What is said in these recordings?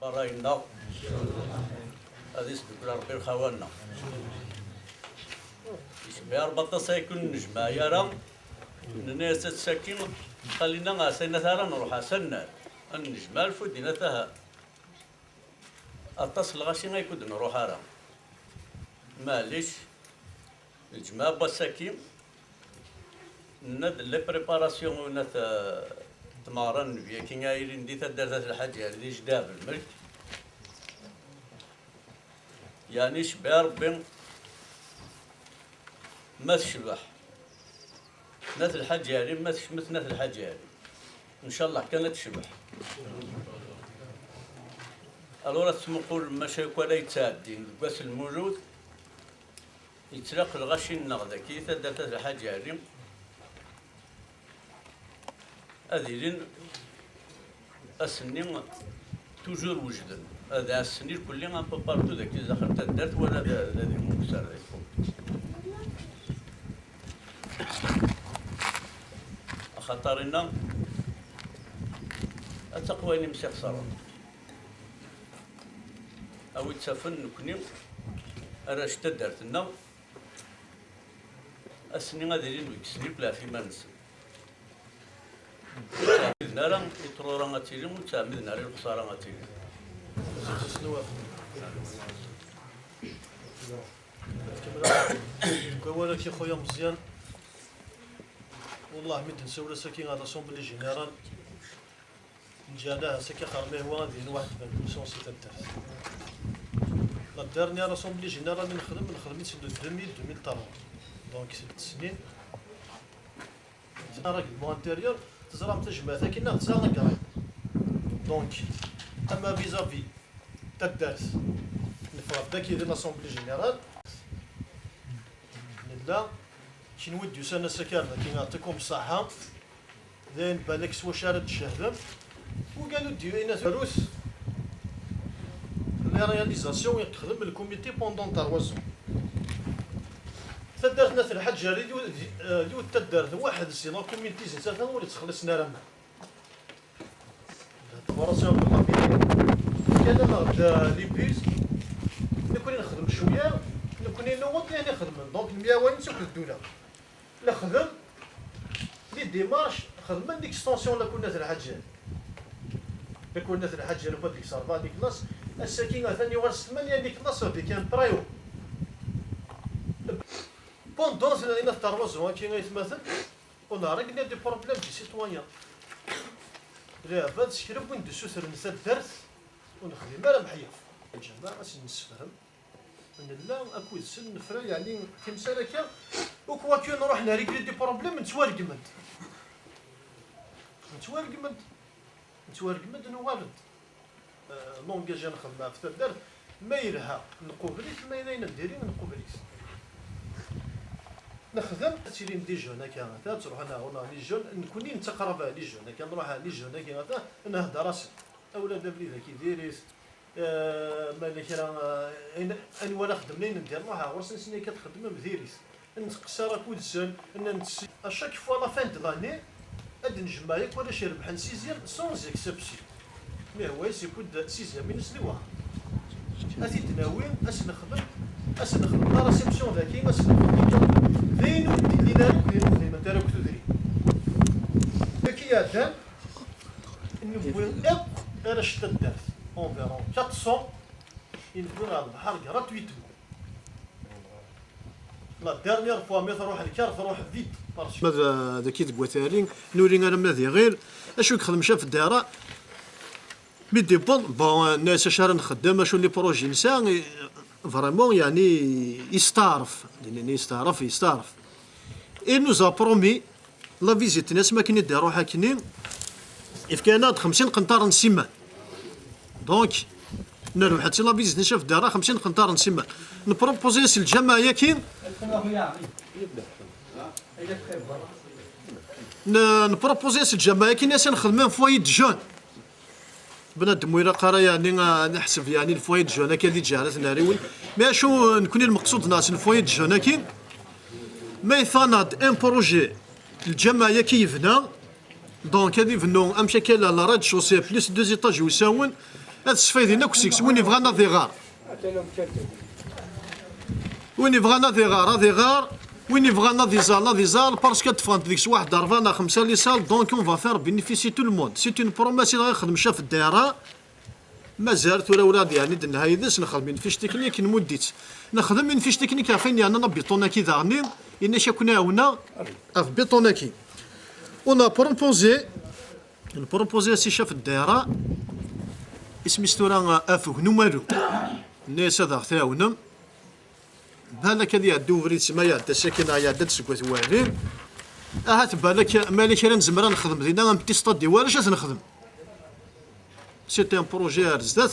براينا هذه سبب ربي الخوانا يشبه ربطة سيكون نجمع يرى الناس تساكن خلينا سنة ثارا نروح سنة النجمع الفودينا ثها اتصل غاشي غيكون نروح راه معليش الجماعة بساكين ند لي بريباراسيون ونات تمارن فيا كي غايرين دي تدرت الحاجة اللي جداب الملك يعني شبه ربي ما تشبح نات الحجاري ما تشمت نات الحجاري ان شاء الله كانت تشبح الورا تسمقول ماشي ولا يتعدي بس الموجود يتلاق الغشي النغذا كي تدرت الحجاري هذه السنين توجور وجدا هذا السنين كلها ان بو بارتو ذاك اللي دخلت الدرت ولا الذي مكسر خطرنا التقوى نمسك صار او يتسفن نكني راش تدرت لنا السنين هذه اللي كسني بلا في منس نرى يطرو رانغاتيري وتعمد ناري الخساره غاتيري كوالك يا خويا مزيان والله مد نسول ساكين على لاسومبلي جينيرال نجانا ساكي خرميه هو غادي واحد من سونسي تاع لا ديرنيير لاسومبلي جينيرال اللي نخدم سي دو 2003 دونك 6 سنين راك المو انتيريور تزرع تجمع كي نغتسا نقرا دونك اما فيزافي تاع الدرس نفرض داك يدير لاسومبلي جينيرال لا شي نوديو سنه سكرنا كي نعطيكم الصحه زين بالك سوا شارد الشهدم وقالوا ديروا لنا فلوس لا رياليزاسيون يخدم الكوميتي بوندون 3 زون تدرنا في الحاجه اللي تدرت واحد سي لا كوميتي زين ثلاثه هو اللي تخلصنا راه الفرصه والله كان انا لي بيس نكون نخدم شويه نكون نوض يعني نخدم دونك 100 نسوق الدوله لا خدم لي ديمارش خدمه ديكستونسيون لا كنا تاع الحاجه لا كنا تاع الحاجه لو ديك صارفا ديك الناس الساكنه ثاني ورا 8 ديك الناس كان برايو بوندون سنه تاع روزو كي غيتمثل ونا رجلنا دي بروبليم دي سيتويان لا فهاد الشكل وين دو سوسر نسى الدرس ونخدم راه محيا الجماعه نسفهم من لا اكو سن نفرا يعني تمثال هكا وكواكيو نروح نريكلي دي بروبليم نتوارقمد نوارد لونجاج نخدمها في الدرس ما يلها نقوبليت ما يلين نديري نقوبليت نخدم تيرين دي جون هكا تروح انا ولا لي جون نكوني نتقرب لي جون هكا نروح لي جون هكا نهضر راسي اولاد بليده كي ديريس مالك راه انا ولا خدمني ندير روحها ورس نسني كتخدم بديريس نتقصى راه كود السن اشاك فوا لا فان دو لاني اد نجمع ياك ولا شي ربح سيزيام سونز اكسبسيون مي هو يكون سيزيام من سلوها اسي تناوين اش نخدم لا ريسبسيون ذاكي اش نخدم زين ودي لينا نخدم انت راك تدري ذاكي يا دام نبغي انا شتا الدرس environ 400 ينزلون على البحر gratuitement. La dernière fois مي تروح الكار تروح فيت ماذا ذاك تقوتالين نوري انا ماذا غير اش نخدم شاف الدار مي بون الناس اش راه نخدم اش لي بروجي نسا فريمون يعني يستعرف لان يستعرف اي نوزا برومي لا فيزيت ناس ما كاين يديروا حاكنين اف كانت 50 قنطار نسيمان دونك نروح حتى لا فيزيت نشوف دارا 50 قنطار نسيمان نبروبوزي سي الجمعيه كاين نبروبوزي سي الجمعيه كاين ناس نخدمين فوايي دو جون بنادم ويلا قرا يعني نحسب يعني الفوايي دو جون كاين اللي جارات ناريوي مي شو نكون المقصود ناس الفوايي دو جون كاين ما يثاناد ان بروجي الجماعه كيفنا دونك هذي فنو امشي كاين لا راد شوسي بليس دو زيتاج يساون هاد السفايدين كوسيكس وين يبغانا ديغار وين يبغانا ديغار وين يبغانا ديزال باسكو تفانت ديك واحد 4 5 لي سال دونك اون فا فير بينيفيسي تو الموند سي اون بروميس اللي غنخدم شاف الدائره مازال ثورة ولاد يعني النهاية داس نخدم من فيش تكنيك نمديت نخدم من فيش تكنيك عارفين يعني انا بيطوناكي داغني إن شاكونا هنا في بيطوناكي ونا بروبوزي سي شاف الدائرة اسمي ستورا افوك نمالو الناس هذا ثاونم بالك هذه عدو فريد سما يعد الساكنة يعد سكوت والين هات بالك مالك راه نزمر نخدم دينا نتيستاد ديوالش نخدم سيتي ان بروجي رزدات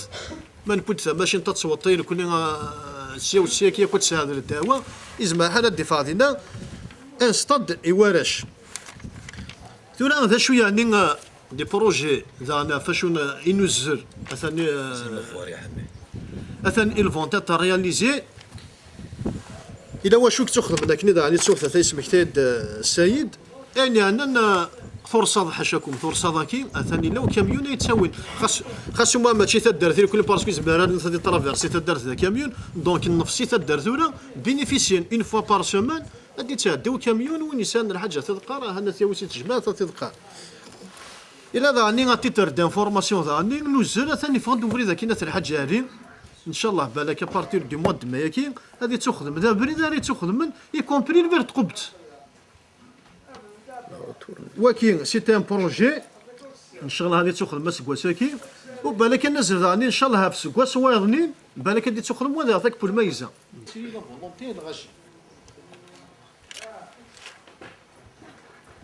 ما نكون ماشي انت تصوتي كل سيو سيكي كنت ساعد الدعوه ازما حاله الدفاع ديالنا انستاد ايوارش ثورا هذا شويه يعني دي بروجي زعما فاشون ينزل اثني الفونتات رياليزي الى واش تخدم لكن اذا يعني تسوق ثلاثه اسمك تايد السيد يعني اننا فرصه حاشاكم فرصه ذاكي ثاني لو كاميون يتساوين خاص ما ماشي تدرت كل باسكو زباله هذه ترافيرسي تدرت ذا كاميون دونك النفسي تدرت ولا بينيفيسيين اون فوا بار سومان غادي تعداو كاميون وين يسان الحاجه تذكر هنا تيوسي تجمع تذكر الى ذاني غاتيتر دانفورماسيون ذاني نوزل ثاني فغد بريده كاينه الحاجه هذه ان شاء الله بالك بارتير دي موا دو ماياكي غادي تخدم ذا بريده راه تخدم من يكومبري الفير تقبت ولكن سيتي ان بروجي ان شاء الله غادي تخدم سكواساكي وبالك نزل ثاني ان شاء الله في سكواس وايضنين بالك غادي تخدم وهذا يعطيك بالميزه سي لا فولونتي الغاشي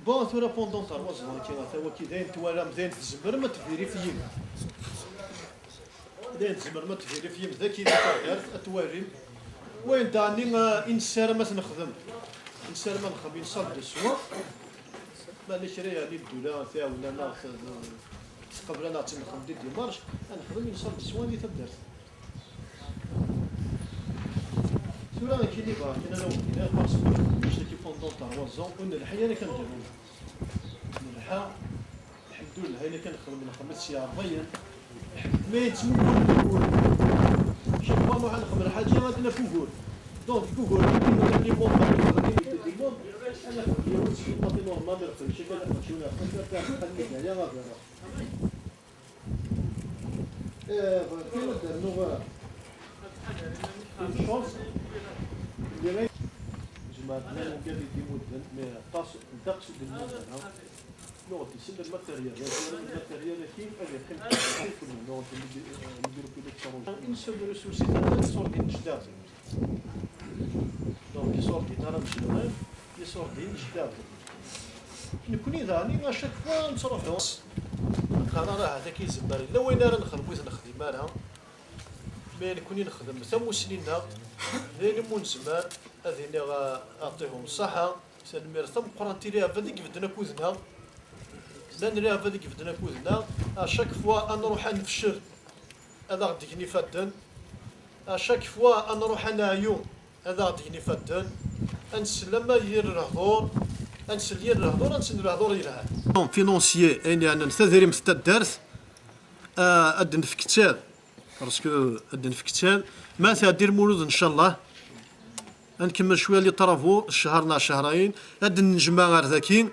بون ثورا بوندون تاع الوزن كي هو كي داين توالى مزيان تزمر ما تفيريفيين داين تزمر ما تفيريفيين ذاك دارت اتواري وين داني انسان ما نخدم انسان ما نخدم ينصب السوا ماليش راه يعني الدوله تاعنا انا قبل انا تنخدم دي مارش نخدم ينصب السوا اللي تدرت سورا كي اللي بغا كاين انا وكينا باسكو باش كي بوندون تاع وزون ونلحي انا كنديرو نلحى الحمد لله الا كنخدم سي 40 ما يتسمى كوكور شوف ما غنخدم الحاجه غادي نفوكور دونك كوكور كاين لي بون دي بون انا كنت في الماضي نورمال نرفد شي كذا ماشي ولا خاصك خليك هي غادي كاين دار نوغا الشونس اللي جماعتنا قال لي مدن مي طاس الدقس بالمدن نوتي سن الماتيريال الماتيريال كيف اللي كيف كل نوت نديرو في الكترون انسو ريسورسي تاع صور ديال الجداد دونك صور ديال انا مش نوال صور ديال الجداد نكوني ذاني اشاك فوا نصرفو انا راه هذا كيزبر لا وين راه نخدمو نخدم انا مي نكوني نخدم ثم سنينا لين منزمر هذين غاعطيهم الصحة سنمير ثم قرانتي ليها فهاديك بدنا كوذنا لان ليها فهاديك بدنا كوذنا اشاك فوا نروح نفشل هذا غاديكني فادن اشاك فوا نروح نعيون هذا غاديكني فادن انسلم يدير الهضور انسل الهضور انسل الهضور يلعب فينونسيي يعني انا نستدري مستدرت ادن في كتاب باسكو ادن في كتاب ما تدير مولود ان شاء الله نكمل شويه لي طرافو شهرنا شهرين هاد النجمه غير ذاكين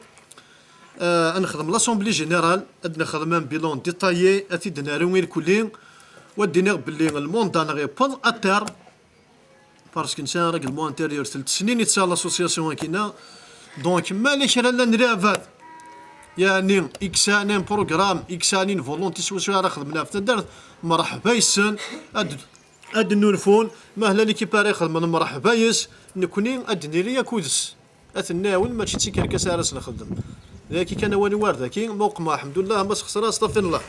نخدم لاسومبلي جينيرال اد نخدم بيلون ديتايي اتيدنا روين كلين ودينا باللي الموندان غيبون اتر باسكو نسان راجل انتيريور 3 سنين يتسال لاسوسياسيون كينا دونك ماليش راه نرافات يعني اكسانين بروغرام اكسانين فولونتي سوسيال راه خدمنا في تدرت مرحبا يسن اد نورفون مهلا لي كيباري خدم مرحبا يس نكوني ادنيريا كودس اثناول ماشي تيكر كسارس نخدم ذاك كان واني وارد كي موقما الحمد لله ما خسر استغفر الله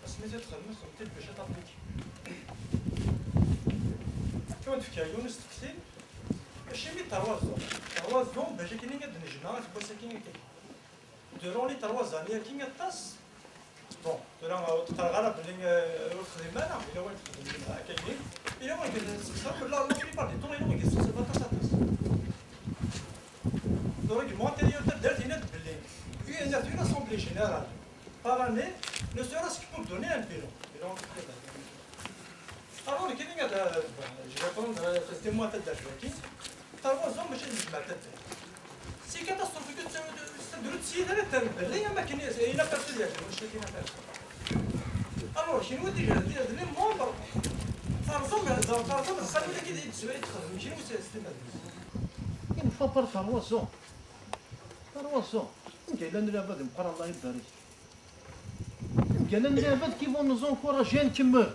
سميتها تخدم باش تابليكي كون تفكر يونس تكسين ماشي مي تروازون باش كاين قد نجمع تبقى ساكن كاين دورون لي تروازان يا كاين طاس بون دورون تقرا غير بلي الخدمه انا الا وين كاينين الا وين كنستخدم لا لا في بارتي طول يوم كنستخدم طاس دورك مونتيريو دارت هنا بلي في une assemblée générale par année ne serait-ce que pour donner un bilan. Alors, le Kenya, je réponds, c'est moi tête d'Afrique. Troisième, je dis ma tête. C'est catastrophique de l'outil de l'éternel. Rien ma Kenya, il n'a pas de dire, je sais qu'il n'a pas. Alors, chez nous, déjà, les membres, par exemple, ça veut dire qu'il est chez nous, c'est ma vie. Il ne faut pas faire roisson. Roisson. كاين اللي بعد مقرا الله يبارك كاين اللي بعد كيفو نزونكوراجي نكمل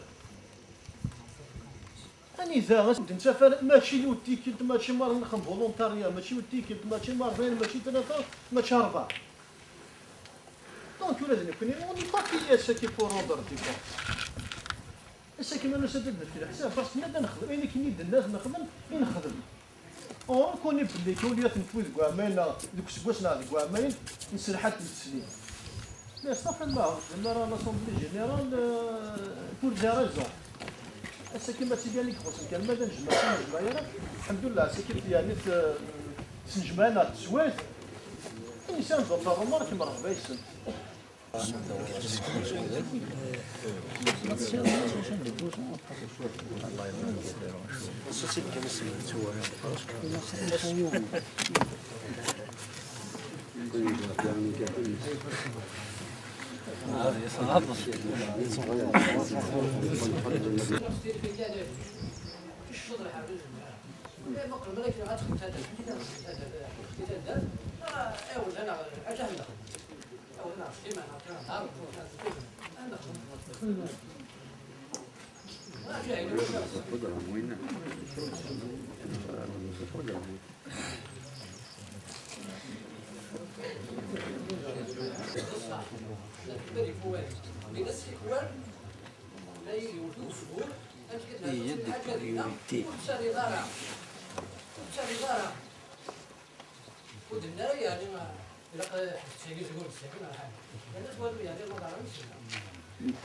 راني اذا نسافر ماشي والتيكيت ماشي مار نخدم فولونتاريا ماشي والتيكيت ماشي مرتين ماشي ثلاثه ماشي اربعه دونك ولازم يكون اوني باكي ساكي بور اوردر ديكو ساكي ما نسدد في الحساب خاصنا نخدم انا كي نيد الناس نخدم نخدم أو كوني بلي كوليات نفوز كوامينا دوك سكواسنا هذيك كوامين نسرحات التسليم. لا صافي الله زعما راه لاسومبلي جينيرال بور دي ريزون. هسا كيما تيدير لك خصك كان ماذا نجمع الحمد لله هسا كيف يعني تنجمعنا تسويت الانسان ضرب العمر كيما راه بايسن.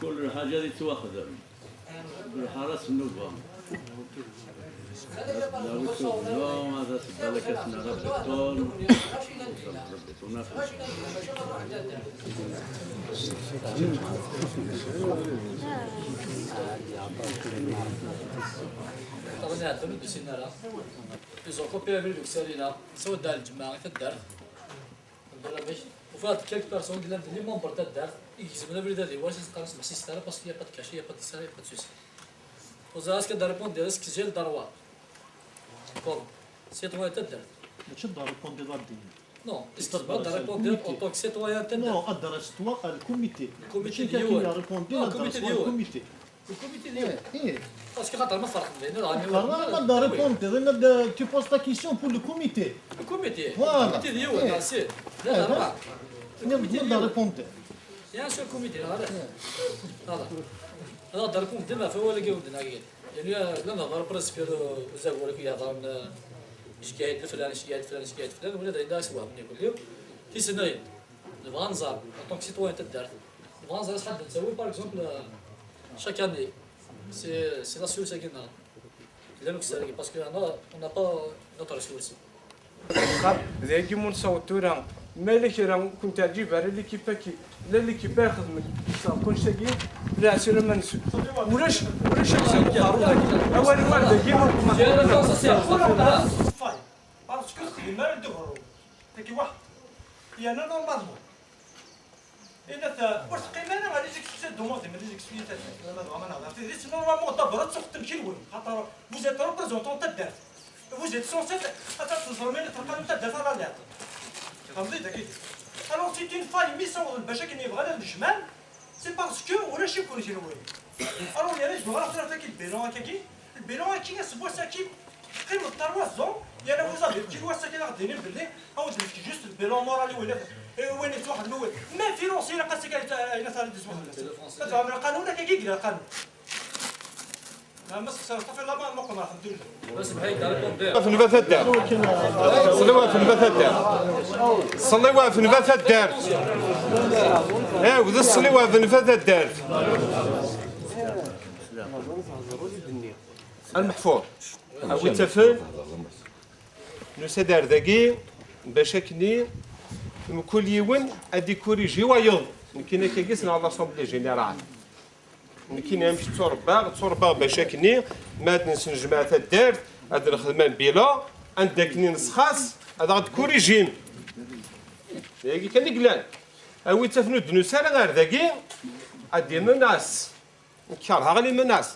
كل الحاجة اللي تواخذ الحرس النوبة لا هذا سبالك اسمه ربطون طبعا هذا من سنة ils ont copié avec le Salina سوى دار الجماعة تدار باش وفات كيلك بيرسون اللي لي مونبر تدار يكتبنا بلي هذه واش تقرص ماشي ستاره باسكو يا با كاشي يا با تساري يا با تسوسي وزاس كدار ريبوند ديال سكجيل داروا كوم سيتوان تدار ماشي دار ريبوند ديال الدين نو استقبال دار ريبوند ديال اوتوك سيتوان تدار نو ادرس توا الكوميتي الكوميتي ديال ريبوند ديال الكوميتي الكوميتي ديال ايه باسكو خاطر ما فرق بين لا دار ريبوند ديال tu poses ta question pour le comité الكوميتي الكوميتي ديال سي لا لا دار ريبوند يا سو كوميتي هذا داركم دابا فهو اللي كيودنا كاين يعني لا نهضر بريسك بزاف ولا كيهضر شكاية الفلان شكاية فلان شكاية فلان ولا دا سوا ملي يقول لهم كيسنايا نبغى نزار طونك سيتوان تدار نبغى نزار شحال نسوي باغ اكزومبل chaque année c'est la solution qui n'a لانك ساري باسكو انا اون با نوتر سولسيون ذاك يمون صوتورا مالك راه كنت اجيب على ليكيباكي لا ليكيبا خدمت كون شاكي لا سير ما نسو ولاش اول ما ديما فاي باسكو خدمه دغرو تاكي واحد يا انا نورمالمون إذا وتقيمنا أنا غادي تكتب دوموندي ما تجيك سوية أنا ما نعرف تدير نورمالمون دابا تسوق كيلوين خاطر vous êtes représentant تاع الدار vous êtes censé تظهروا تلقاو تاع الدار راه اللي عطا فهمتي داك alors c'est une faille ميسون باش كاين يبغى الجمال سي باسكو ولاش يكون كيلوين alors يعني جو غادي نعطيك البيلون هكاكي البيلون هكاكي سبوا ساكي قيم التروازون يعني وزاد كي الواسع كي غاديين باللي او تمشي جوست البيلون مورالي ولا وين واحد الاول ما فينونسي لا قاسي كاين الى ثالث اسبوع تفهم القانون كي يقرا القانون ما صافي لا ما نقوم راح ندير بس بحال دار في النبات الدار صليوها في النبات الدار صليوها في النبات الدار وذا صليوها في النبات الدار المحفور أو التفل نسدار ذاكي باش كني كل يوم ادي كوريجي ويض كاين كيسنا على لاسومبلي جينيرال كاين نمشي تصربا باش كني ما تنسى جماعه الدار هاد الخدمه بلا عندك نسخاص هذا غاد كوريجين ياكي كان قلان او تفنو دنوسال غير ذاكي ادي مناس كارها غير مناس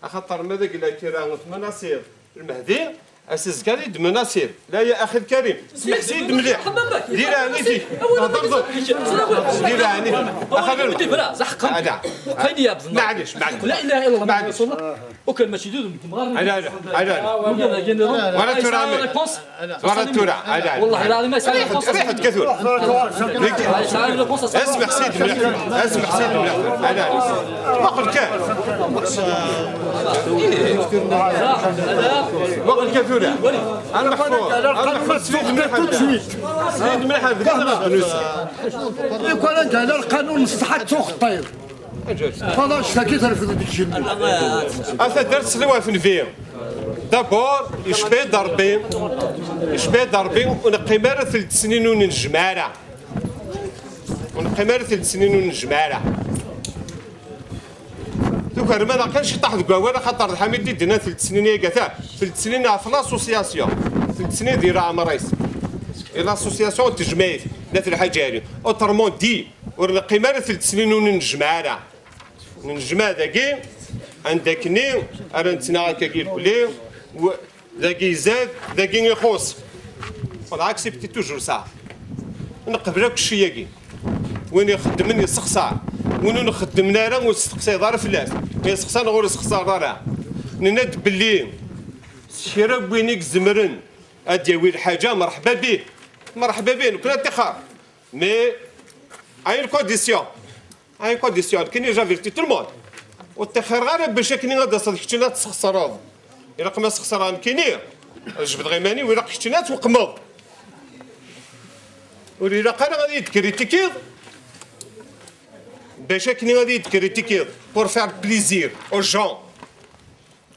خاطر ماذا قال لك راه مناصير المهدي اساس كان يد مناصير لا يا اخي الكريم اسمح سيد مليح دير عنيتي هضر دير عنيتي اخي بلا زحقا كاين يا بزنا معليش لا اله الا الله محمد رسول الله وكان ماشي دود لا ولا ترى ولا ترى والله العظيم ما يسمع ريحة كثور اسمح سيد مليح اسمح سيد مليح وقل كان وقل كثور انا محفور انا محفور سيد مليح لو كان انت على القانون مستحق سوق الطير خلاص اشتكيت في ذيك الشيء اثا درت سلوى في نفير دابور يشبه ضربي ونقيمار 3 سنين ونجمارة ونقيمار 3 سنين ونجمارة دوكا ما كانش يطيح الكوالا خاطر الحميد دينا 3 سنين يا كاع 3 سنين في لاسوسياسيون 3 سنين ديال عمريس لاسوسياسيون تجمعيت نات الحاجه اوترمون دي ونقيمار 3 سنين ونجمارة نجمع ذاكي عندكني انا نتنا كي بلي ذاكي زاد ذاكي يخص بالعكس بتي توجور ساعه نقبلك الشياكي وين يخدمني يسخسر وين نخدمنا راه ونستقصي دار فلاس يسخسر غير يسخسر راه نند باللي شرا وينك زمرن اديوي الحاجه مرحبا به كنا اتخار مي اي كونديسيون كاين جافيرتي تو الموند والتخير غير باش كاين غادا صدق كنتي تسخسر الا قما سخسران كاينين جبد غيماني ولا كنتي توقمض ولا قال غادي يتكريتيكيض باش كاين غادي يتكريتيكيض بور فير بليزير او جون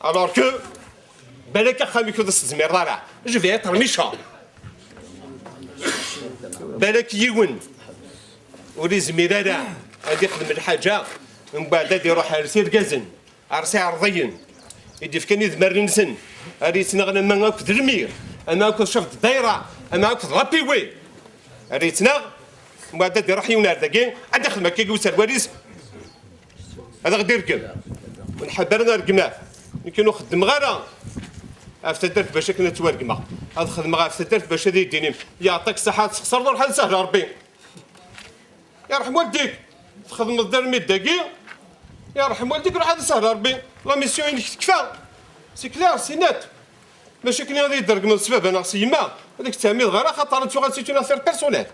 الوغ كو بالك خامي كذا الزمير راه جو في اتر ميشون بالك يون ولي زمير راه غادي يخدم الحاجه من بعد غادي يروح يرسي كازن عرسي عرضيين يدي في كان ذمر نسن هادي تنغنا ما هاك المير انا هاك شفت الدايره انا هاك لابيوي هادي تنغ من بعد غادي يروح يونار داكي عاد يخدم هكا يوسع الواليس هذا غادي يركب ونحبر غير ركماه يمكن نخدم غير في درت باش كنا تواركما هاد خدمه غير في درت باش هادي يديني يعطيك الصحه تخسر روح سهل ربي يرحم والديك تخدم الدار 100 دقيقه يرحم والديك روح هذا سهل ربي لا ميسيون تكفى سي كلير سي نت ماشي كاين غادي يدرك من السبب انا سيما هذاك التعميد غير خاطر تو غادي تينا فير بيرسونيل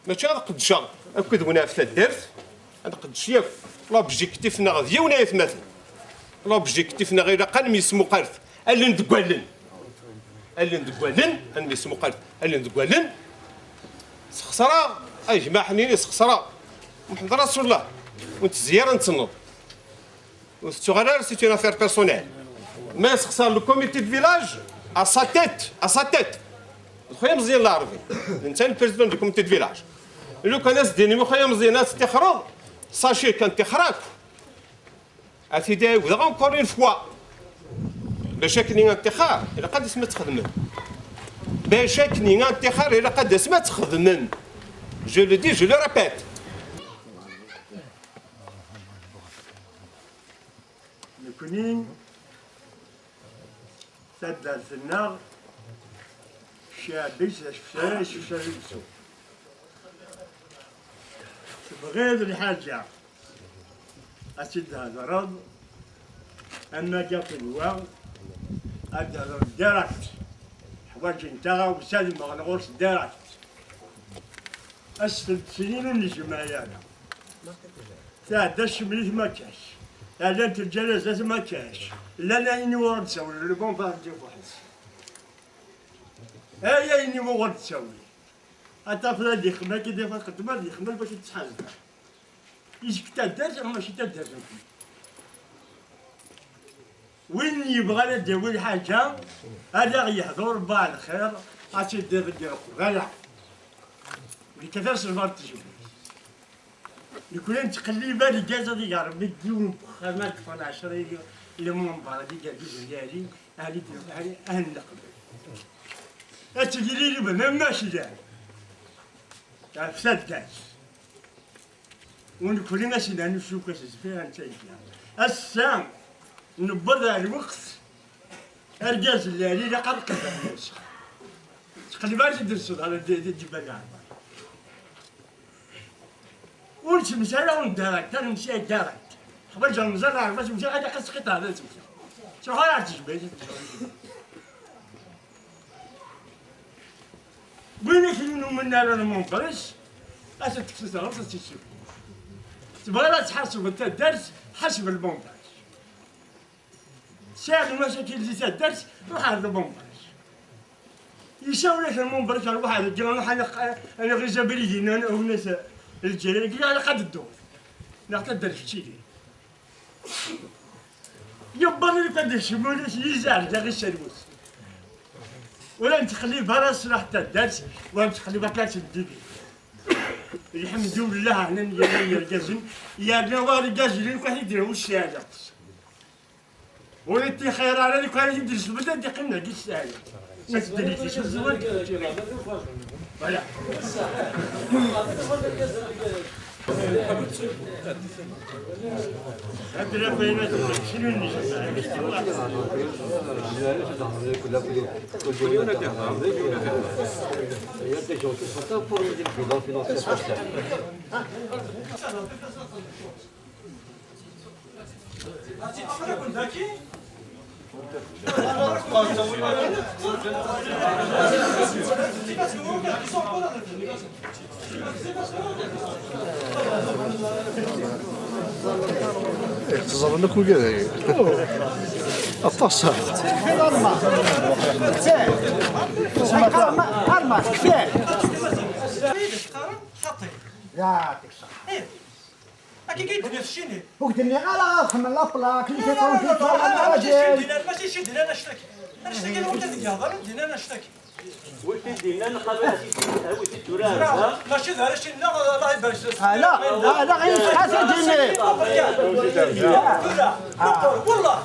ماشي غادي قد شهر اكد وانا في الدرت هذا قد شياف لوبجيكتيفنا غادي ونا يتمثل لوبجيكتيفنا غير قال يسمو قرف اللي ندقوالن اللي يسمو قرف اللي ندقوالن سخسره اي جماعه حنيني سخسره محمد رسول الله وانت زياره نتنض وتغرر سي اون افير بيرسونيل ما يسخسر لو كوميتي دو فيلاج ا سا تيت خويا مزيان الله عرفي انت البريزيدون دو كوميتي دو فيلاج لو كان ناس ديني خويا مزيان ناس تخرج ساشي كان تخرج اتيداي وذا اونكور اون فوا باش كني انتخار الا قد اسمها تخدم باش كني انتخار الا قد اسمها تخدم جو لو دي جو لو ريبيت كونين سد النار شابيش شفشاش بغيت الحاجة أسد هذا رد أما جات الواو هذا دارت حوايج انت وسالم ما غنغورش دارت اسفل سنين النجمة انا تعداش مليت ما كاش اعلان الجنازة ما كاش لا لا اني ورد تسوي لو بون با ندير واحد هيا اني مو ورد تسوي حتى فلان يخدم كي فاش خدمه يخدم باش يتحاسب يجيك تدرس ماشي تدرس وين يبغى ندير حاجه هذا غيحضر بعد الخير عاد دير غلا اللي كثر صبر تجيب يكون تقليبه اللي جازه دي قرب بدون خدمات فال 10 الى منبر دي جازه ديالي هذه اهل النقد اتجري لي بنا ماشي داعي فساد كاش ونكون ماشي نشوف كاش فيها انت السام نبض الوقت ارجاز الليالي لقد قدر تقليبات يدرسوا على الجبال ونمشي انا وندارك نمشي دارك حبيت نزرع باش نمشي غادي قص قطع هذا تمشي شو غادي تجبد وين كاينوا منا انا مونطريش اش تكسس غلط تشوف تبغى لا تحاسب انت الدرس حسب المونطاج ساعد المشاكل اللي تاع الدرس روح على المونطاج يساوي لك المونطاج على واحد الجيران انا غير جابري انا والناس الجيران قال على قد الدور نعطي الدرس تشيلي يبا اللي قد شمولش يزعل غير الشربوس ولا نتخلي براس حتى الدرس ولا نتخلي بكاش الدبي الحمد لله انا يرجزن يا نوار جازلين كان يديروا الشهاده ولتي خير على اللي كان يدرس بدا دقنا دي الشهاده ما تدريش شو الزواج فوالا هذا بينات شنو اختصار لك وكذا الطاسة الماس كفاية يعطيك الصحة كي كيدير الشيني وقلت لي على خمن لابلاك اللي تيكون في ماشي شي دينا انا اشتكي انا اشتكي لهم كذا يهضر دينا انا اشتكي وكي دينا نقابل هاوي التراب ماشي ظهر شي لا الله يبارك لا غير حسن ديني والله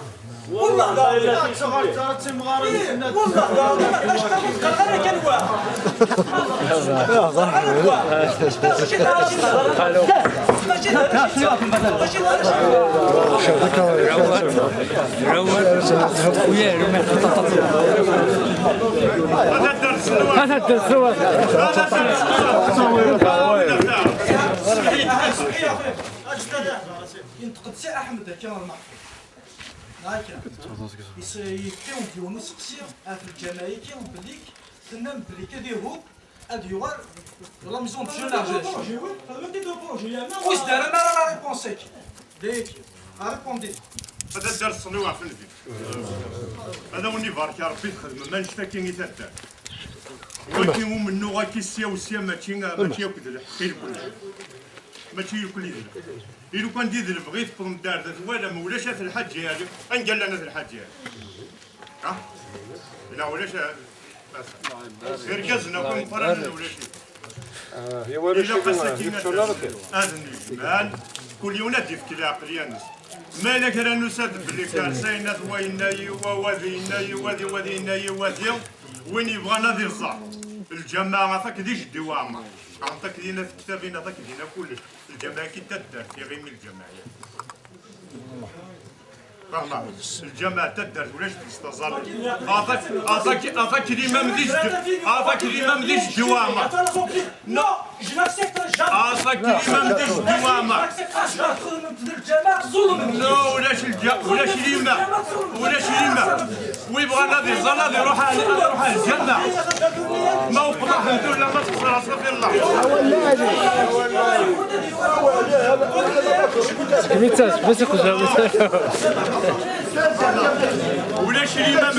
والله لا تصغر تمغاري والله لا باش نقدر كان هذا الدرس ينتقد سي احمد كما المعروف هكا يفيهم ديونو سقسير في الجمعيه كيهم بليك تنام بلي كديرو اد يوغال لا ميزون دو جون ارجي واش دار انا لا ريبونسيك ديك ريبوندي هذا الدرس صنوع في الفيديو هذا وني بارك يا ربي تخدم ما نشتا كاين يتاتا ولكن هو منو غاكيسيا وسيا ماشي ياكل ماشي ياكل يدلف إلو كان ديدلف غير تفهم الدار ذات ولا ما ولاش هذا الحاج هذا انقل لنا هذا الحاج هذا لا ولاش غير كازنا كون فرنا ولا شيء هي ولا شيء هذا الجمال كل يوم ندي في كلا عقليا مالك راه نساد بلي كان ساينات ويناي ووذيناي وذي وين يبغى نادي الصح الجماعه فك ديش الدوامه عطاك لينا في كتابنا عطاك لينا كلش الجماعه كي تدار في غير من الجماعه فهمت الجماعه تدار ولاش تستظل عطاك الامام ديش الدوامه جناك سيكتر الجامع اصلا كلمه مديش دوامه جناك تخدم تدير الجامع ظلم نو ولاش ولاش اليمه ولاش اليمه ويبغى نادي الزناد يروح على الجنه ما هو فضح ولا ما تخسر اصلا في الله ولاش اليمه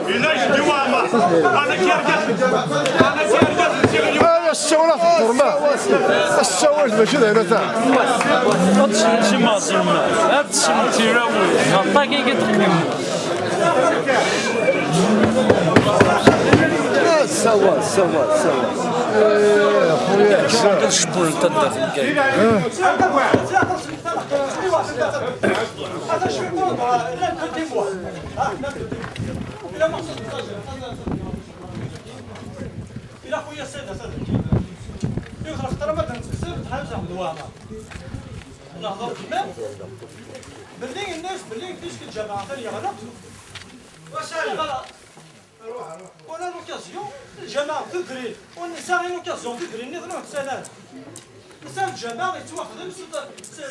علاش دوامه انا كيركز السوالات الظلمة السوالات ماشي هنا تاع شي ما ظلمة هاد شي تيراوي غطا كي كتقدم سوا خويا شبول تدا في الكاين إلى خويا سادة يوصل خطرة ما تنسى تحاجة دوامة نهضر بالله باللي الناس باللي كيفاش الجماعة ثانية غلط واش غلط ولا لوكازيون الجماعة تدري والنساء غير لوكازيون تدري نظروا السنة نساء الجماعة يتواخذوا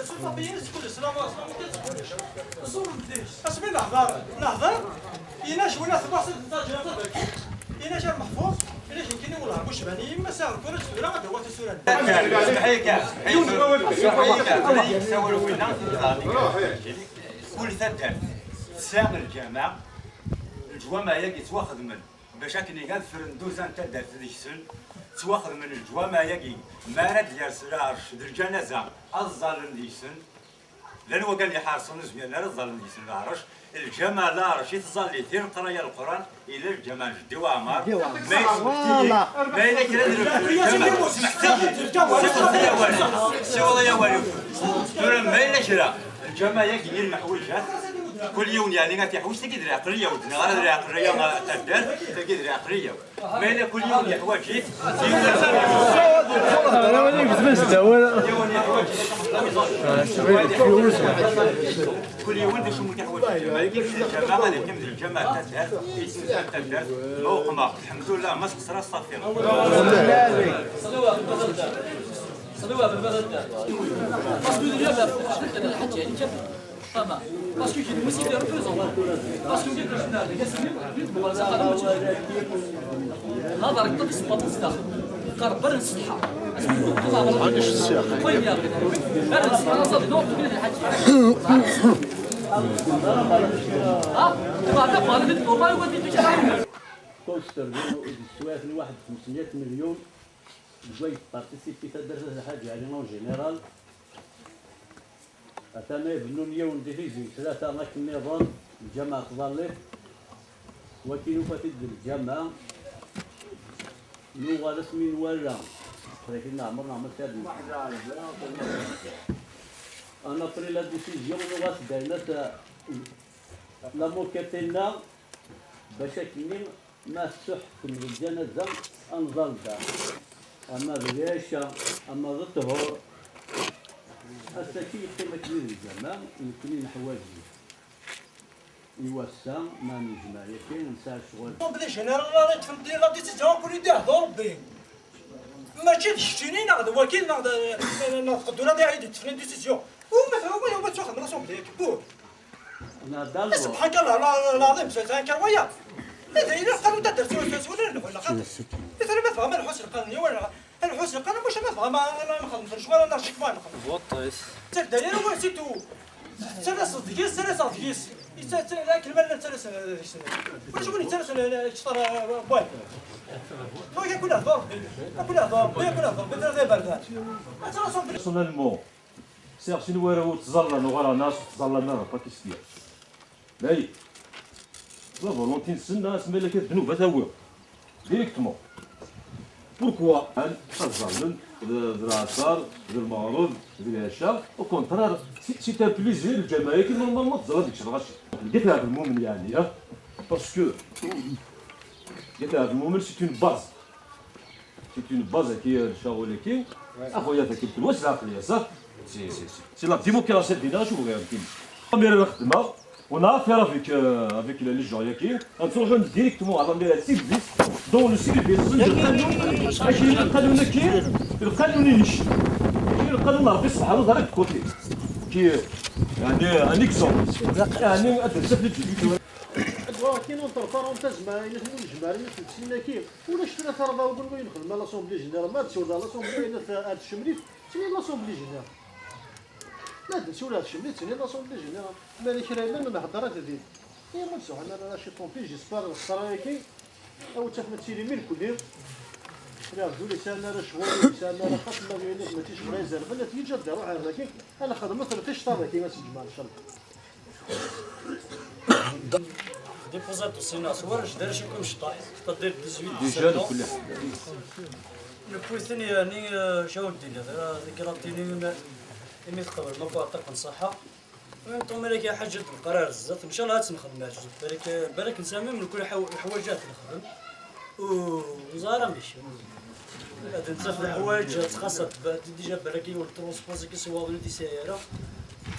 سلطة بينات كل سلام كلش الصور مديش اسمي نهضر يناش ولا ثباح إلا جا محفوظ إلا يمكن ولا واش باني ما ساهل كره السوره غادي هو السوره كل ثدر سام الجامع الجوامع ياك يتواخذ من باش كني قال فرندوز انت دارت ديك السن تواخذ من الجوامع ياك مارد يرسل عرش الجنازه الظالم ديك السن لان هو قال لي حارسون زميل لا الظالم ديك السن العرش الجماعة لا عرش يتظل يثير قرايا القران الى الجماعة جدي وعمار ما إلا كلا الجماعة سمحت يا والد ما إلا كلا الجماعة يدير محوجات كل يوم يعني غادي يحوج تقدر عقليه ودنا غير العقليه ما تدار تقدر عقليه ما إلا كل يوم يحوج جيت انا ولا بزاف داول كل يوم باش يمكن يحوج ما يجيش الجماعه غادي كمل الجماعه تدار موقمه الحمد لله ما خسر الصافي صلوا على البلد باسكو اليوم الحاج يعني كيف طبعا باسكو كي المسيح ريبريزون باسكو كي درنا هذا راه طبس بطس داخل قرب برن الصحه ما عنديش السياق وين يا برن الصحه صافي نوقف كده الحاج ما تبغى نبي والله ودي تشرح كوستر السواف الواحد 500 مليون جوي بارتيسيبي تدرس الحاجه يعني اون جينيرال أتانا يبنوا اليوم ديفيزي ثلاثة أماكن النظام الجامعة تظلت وكيلو فتد الجامعة لغة رسمي ولا لكن عمرنا عمل كذب أنا بري لا ديسيزيون لغة بينات لا موكتنا باش كنين ما تحكم الجنازة أنظل دا أما الرياشة أما الطهور السكين كما كبير الجامع يمكن حواجز يوسع ما نجمع يمكن نسى شغل بدا جنرال لا تفهم دير لا ديسيزيون كل يديه ربي ماشي تشتيني ناخذ وكيل ناخذ ولا عيد تفهم ديسيزيون وما تاخذ من راسهم بليك بور سبحانك الله العظيم سانك ويا إذا القانون تدرس ولا ولا خاطر إذا ما فهم الحسن القانوني ولا الحسن القانوني مش ما فهم ما نخدمش ولا نرشك ما نخدم وطيس تقدر هو سيتو ثلاث دقيس لا كلمه لا ثلاث واش يقول لي ثلاث اشطر بوال هو ياكل هضر بدل بردان personnellement سير شنو راهو تظلنا وغير ناس تظلنا باكستان لا لا فولونتي نسنا اسمها لك الذنوب هذا هو ديريكتومون بوركوا ان تظلم العصار المعروض العشاء او كونترار سي ان بليزير الجماهير كي نورمالمون تظل ديك الشيء لقيت هذا المؤمن يعني باسكو لقيت هذا المؤمن سي اون باز كي شغل كي اخويا ذاك الوسع العقليه صح سي لا ديموكراسي ديالنا شوفوا غير كيما مير الخدمه On a affaire avec les légions qui sont directement à l'endroit de service dans le service de القانون كي القانون يمشي القانون ربي الصحة ظهر كوتي كي يعني ان اكزومبل يعني ادرس في كاين نطرطر تزما الى الجمال الى السينا كي ولا شفنا ترضى وقول وين نخدم لاسومبلي جينيرال ما تسول لاسومبلي الى هذا الشمريت تسمي لاسومبلي جينيرال لا تسول هذا الشمريت تسمي لاسومبلي جينيرال مالك راه ما حضرات هذه هي ما تسول انا شي طومبي جيسبار الصرايكي او تفهم تسيري من كل لا بدولي سالنا راه شغل سالنا راه خاص ما بينك ما تيجي غير زرب لا تيجي تديروا على هذاك انا خدمت 13 طابع كيما تجمع ان شاء الله ديبوزات السينا صور اش دار شيكون شطاح تدير 18 ديجا كلها البوي الثاني يعني شاو الدنيا ذيك راتيني مي تقبل ما فاتك نصحها انتم مالك يا حاجه القرار الزات ان شاء الله تنخدم معك بالك نسامي من كل الحوايجات نخدم وزاره ماشي هذا انت في الحوايج خاصة ديجا بالك والترونسبوز كيسوا ولدي سياره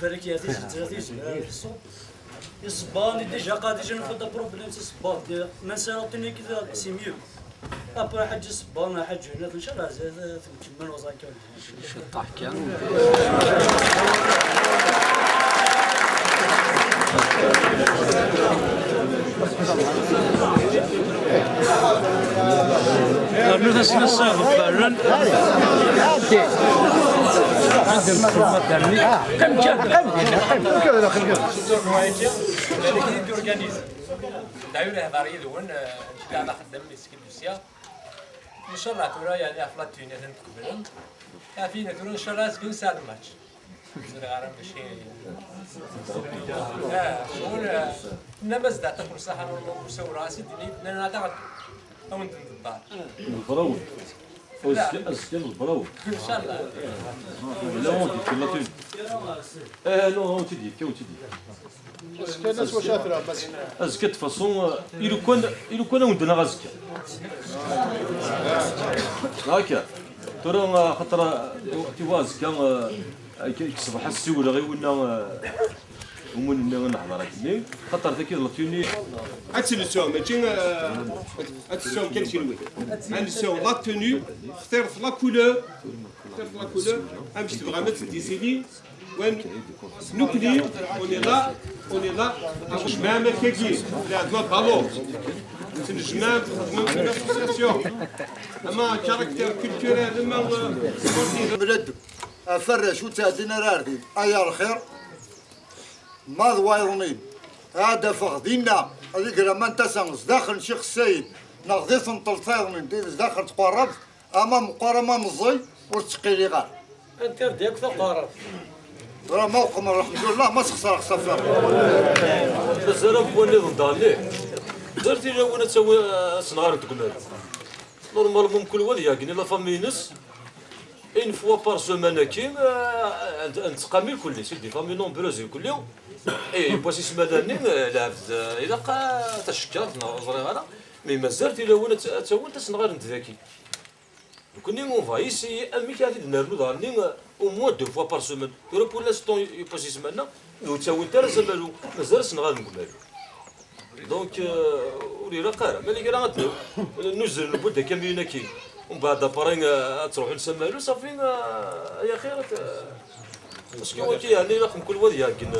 بالك هذه 30 الصوت الصبان ديجا قاعد يجي نفضل بروبليم سي الصبان ما سالتني كذا سي ميو ابرا حاجه الصبان حاجه هنا ان شاء الله زاد تكمل وزاك شطاح كان نفس نصاغ فعلا كم دايره هضاريه دون كاع ما خدام مسكين دوسيا ان شاء الله ترى يعني افلاط تونس نتقبلهم فينا ترى ان شاء الله تكون ساعه الماتش غير ماشي شغل انما زاد تاكل صحه ونسوي راسي ديني انا تعرف او ندير الدار البراول أزكى البراول ان شاء الله لا اون ديك لا تون نو اون تدي كي تدي الناس واش شافرها بس أزكى de façon إلو كان ودنا غازكى هكا ترى خاطر تيوا أزكى كيصبح السول غير ونا ومن نحضر هكذا خاطر ذاك لاتوني اتسلسو ماشي اتسلسو كان شي نوي اتسلسو لا توني اخترت لا كولور باش تبغى ما تديسيني وين نوكلي اوني لا جماعه كاكي لا عندنا بالون تنجمع تخدموا في الاسوسياسيون اما كاركتير كولتوريل ما بلد افرش وتادينا راردي ايا الخير ما ضوايرنين هذا فقدينا هذيك لما انت سانس داخل شيخ السيد نغذيت نطلطير من داخل تقرب امام قرما مزي وتسقيلي غار انت ديك تقرب راه موقف الحمد لله ما تخسر صفر الزرف هو اللي ضداني درتي لو انا تسوي صنعار تقول نورمالمون كل واد ياكني لا فامينس اون فوا بار سومان كيم نتقامي كل سيدي فامي نومبروز كل يوم اي بواسي سماناني لعبت الى تشكرت نظري انا مي مازالت الا وانا تسوي تصنغار نتذاكي كوني مون فايسي امي كادي نرنو دارني او موان دو فوا بار سومان يورو بور لاستون بواسي سمانا وتسوي انت راه مازال صنغار نقول دونك ولي لا قاره مالك راه نزل البلده كاملين كي ومن بعد ابرين تروحوا نسمالو صافي يا خير باسكو كي يعني رقم كل واد ياكن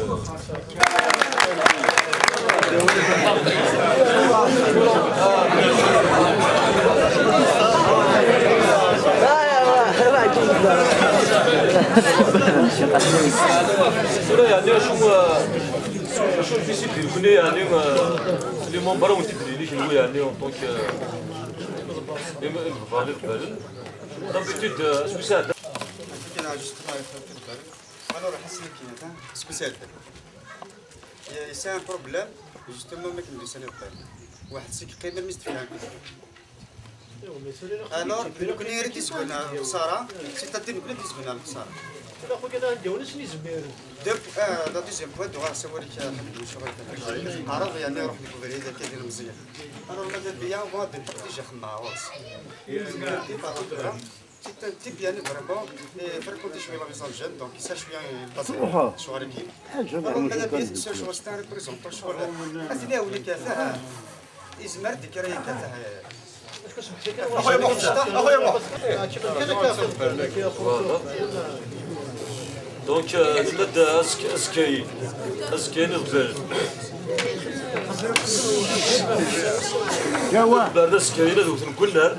يعني شو الفيسي ديالكم يعني اللي منبر وتدري لي شنو يعني اون طونك فالي بالن دابيتود اسكو ساعه انا جوست انا راح نحس لك اسكو ساعه سي ان بروبليم جوستومون ما كنديرش انا الطيب واحد سي كيقدر يستفهم الوغ كون يريد يسكن خساره سي تدير كل يسكن خساره لا خويا انا عندي ولا شنو يزميرو لا دوزيام بوان دوغا نسوي لك شغل عرض يعني نروح نكوفري اذا كاين مزيان انا ماذا بيا فوا ديجا خدمه واس C'est un type يعني vraiment فريكونتي شويه لا ميساج جين دونك يسال شويه البازار شغل كي ماذا بيا شغل ستان ريبريزونطون شغل اثناء ولي كافاه يزمر ديك راهي كافاه اخويا محسن اخويا دونك نبدا اسكاين نغزل بعد اسكاين هذا نقول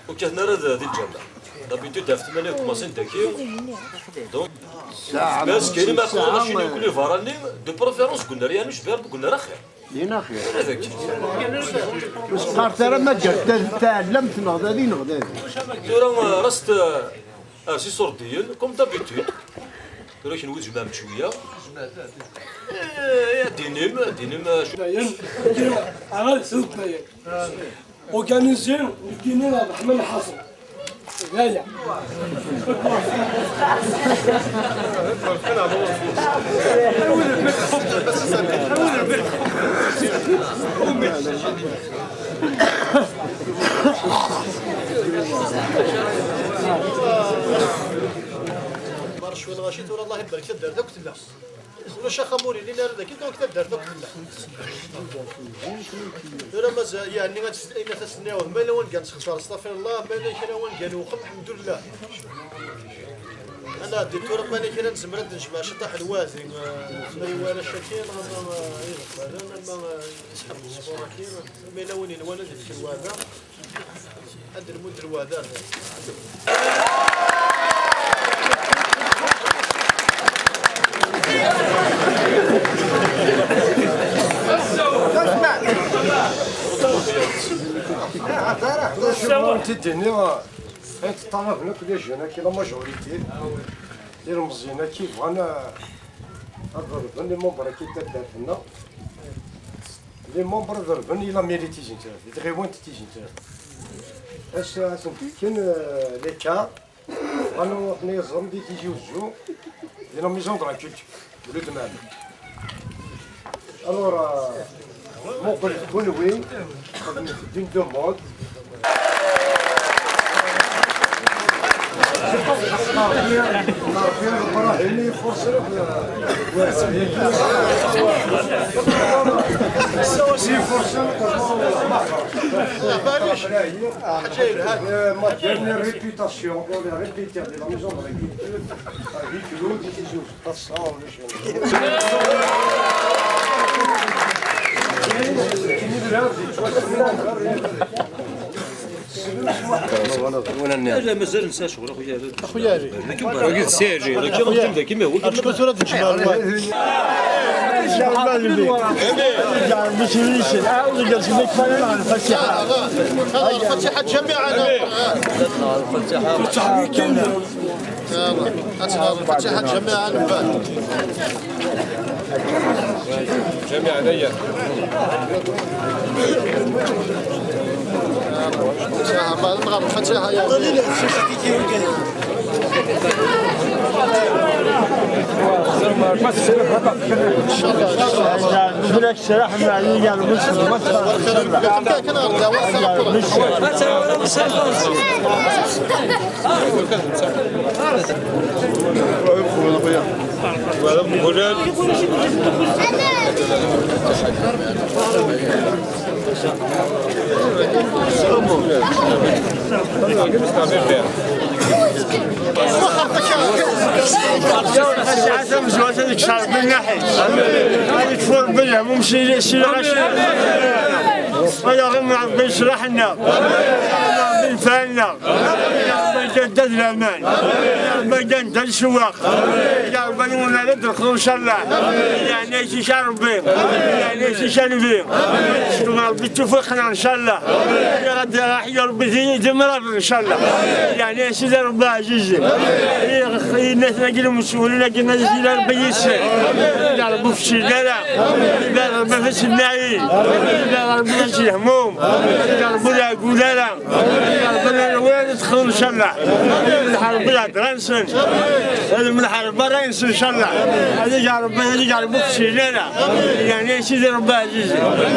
وكان راه ذي الجامع دابيتو دافت مالك ماسين داكيو دونك بس كاين ما كوناش يكون لي فاراني دو بريفيرونس قلنا راه نجبر قلنا راه خير لينا خير هذاك بس قارت راه ما جات تعلمت نغدا راه راست سي سورديين كوم دابيتود راه كنوي جماعه شويه دينيم على سوق وكان زين يديني الرحمن حصل غاية شويه الغاشيت ولا الله يبارك تدار دوك تلا ولا شاخموري اللي نار ذاك دوك تدار دوك تلا انا مازال يعني غاتستنى تسناو ما لا وين كنستغفر استغفر الله ما لا كان وين قالوا الحمد لله انا الدكتور ماني كان نزمرد نجمع شطح الوازي مريوانا شاكين انا ما نسحب الصبوره كاين ما لا وين الولد في الوادا عند المد الوادا تدني الطرف هنا كل جانا كي لا ماجوريتي ديال المزينه كي بغانا ضربن لي ممبر كي تدار لنا لي ممبر ضربن الى ميريتي جنتر يتغيبون تيجي نتر اش كاين لي كا بغانا حنا يزرم دي تيجي وجو ديال لا ميزون دو لا كولتور ولو دمان الوغ ممكن تكون وين دين دو مود ma dernière réputation pour les répéteurs de la maison de la culture avec l'eau des jours. لا مازال نسى شغل اخويا قلت سيرجي ولكن غنجم ذاك كيما هو شكون ثلاث الجمال الفاتحة جميعا الفاتحة جميعا جميعا هيا الفاتحة يا يشرح لنا بالفعلنا جدد الامان جدد السواق يا ربي ولا ندخلوا ان شاء الله يعني شي ربي يعني شي نبي ربي توفقنا ان شاء الله غادي راح يا ربي يدمر ان شاء الله يعني سيدي ربي عزيز الناس لاقي المسؤولين لاقي الناس اللي ربي يسر يا ربي في الشجره يا ربي في النعيم يا ربي في الهموم يا ربي لا يقول لا يا ربي وين ندخل ان شاء الله الحرب لا تنسن هذا من الحرب برا ينسى ان شاء الله هذا يا ربي في الشجره يعني سيدي ربي عزيز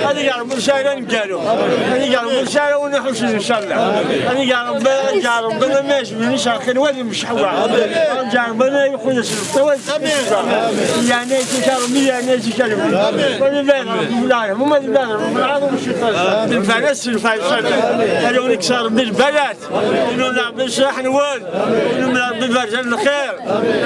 هذا يا ربي سايره نقالوا هذا يا ربي سايره ونحوس ان شاء الله هذا يا ربي ما يشبهنيش اخر وادي مش حوا ربنا يخلص الطوال يعني تكرمي يعني تكرمي والله هم العالم الشيطان الفلس الفلسفه قالوا نكسر بالبلد ونلعب بالشحن وال ونلعب بالفرجان الخير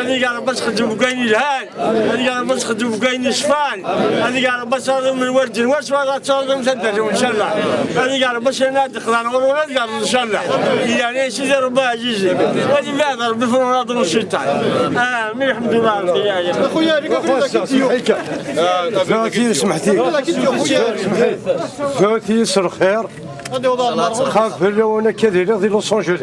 هذه قال بس خدوا بقاين الهان هذه قال بس خدوا بقاين الشفان هذه قال بس صار من ورد الورش ولا صار مسدد ان شاء الله هذه قال بس انا دخل انا والولد قال ان شاء الله يعني سيدي ربي عزيزي وهذه بعد ربي فرناض الشيطان من الحمد لله يا اخويا زوجتي سمحتي زوجتي يسر خير خاف وانا كذا في لوس انجلوس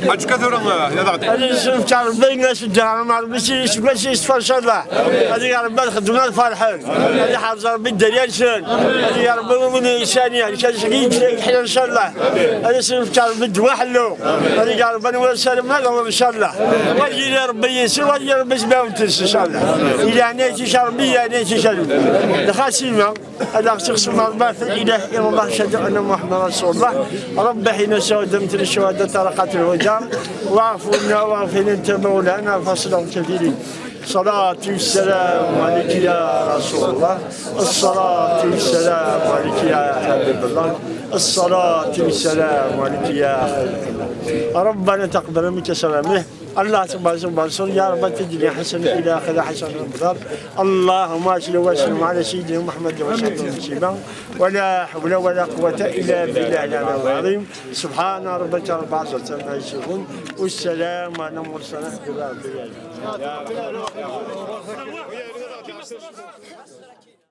حاج كثر يا ضغط هذه شوف تعرف بين الناس الجيران ما عرفش يشوف ان شاء الله هذه يا ربي خدمنا الفرحان هذه حافظ ربي الدريان هذه يا ربي من انسانيه كان شقيق يحيى ان شاء الله هذه شوف تعرف الدواء حلو هذه يا ربي نقول سلام هذا ان شاء الله وجي يا ربي يسر وجي يا ربي سباوتس ان شاء الله الى نيتي شربي يا نيتي شربي دخاسيما هذا شخص مرباط الاله يا الله شهد ان محمد رسول الله رب حين سودمت الشهداء طرقت الوجار واعفونا واغفر انت مولانا فصلا كثيرين صلاة والسلام عليك يا رسول الله الصلاة والسلام عليك يا حبيب الله الصلاة والسلام عليك يا حبيب الله ربنا تقبل منك سلامه الله سبحانه يا رب تجري حسن الى اخذ حسن الابصار اللهم صل وسلم على سيدنا محمد وسلم تسليما ولا حول ولا قوه الا بالله العلي العظيم سبحان ربك رب العزه عما يصفون والسلام على المرسلين.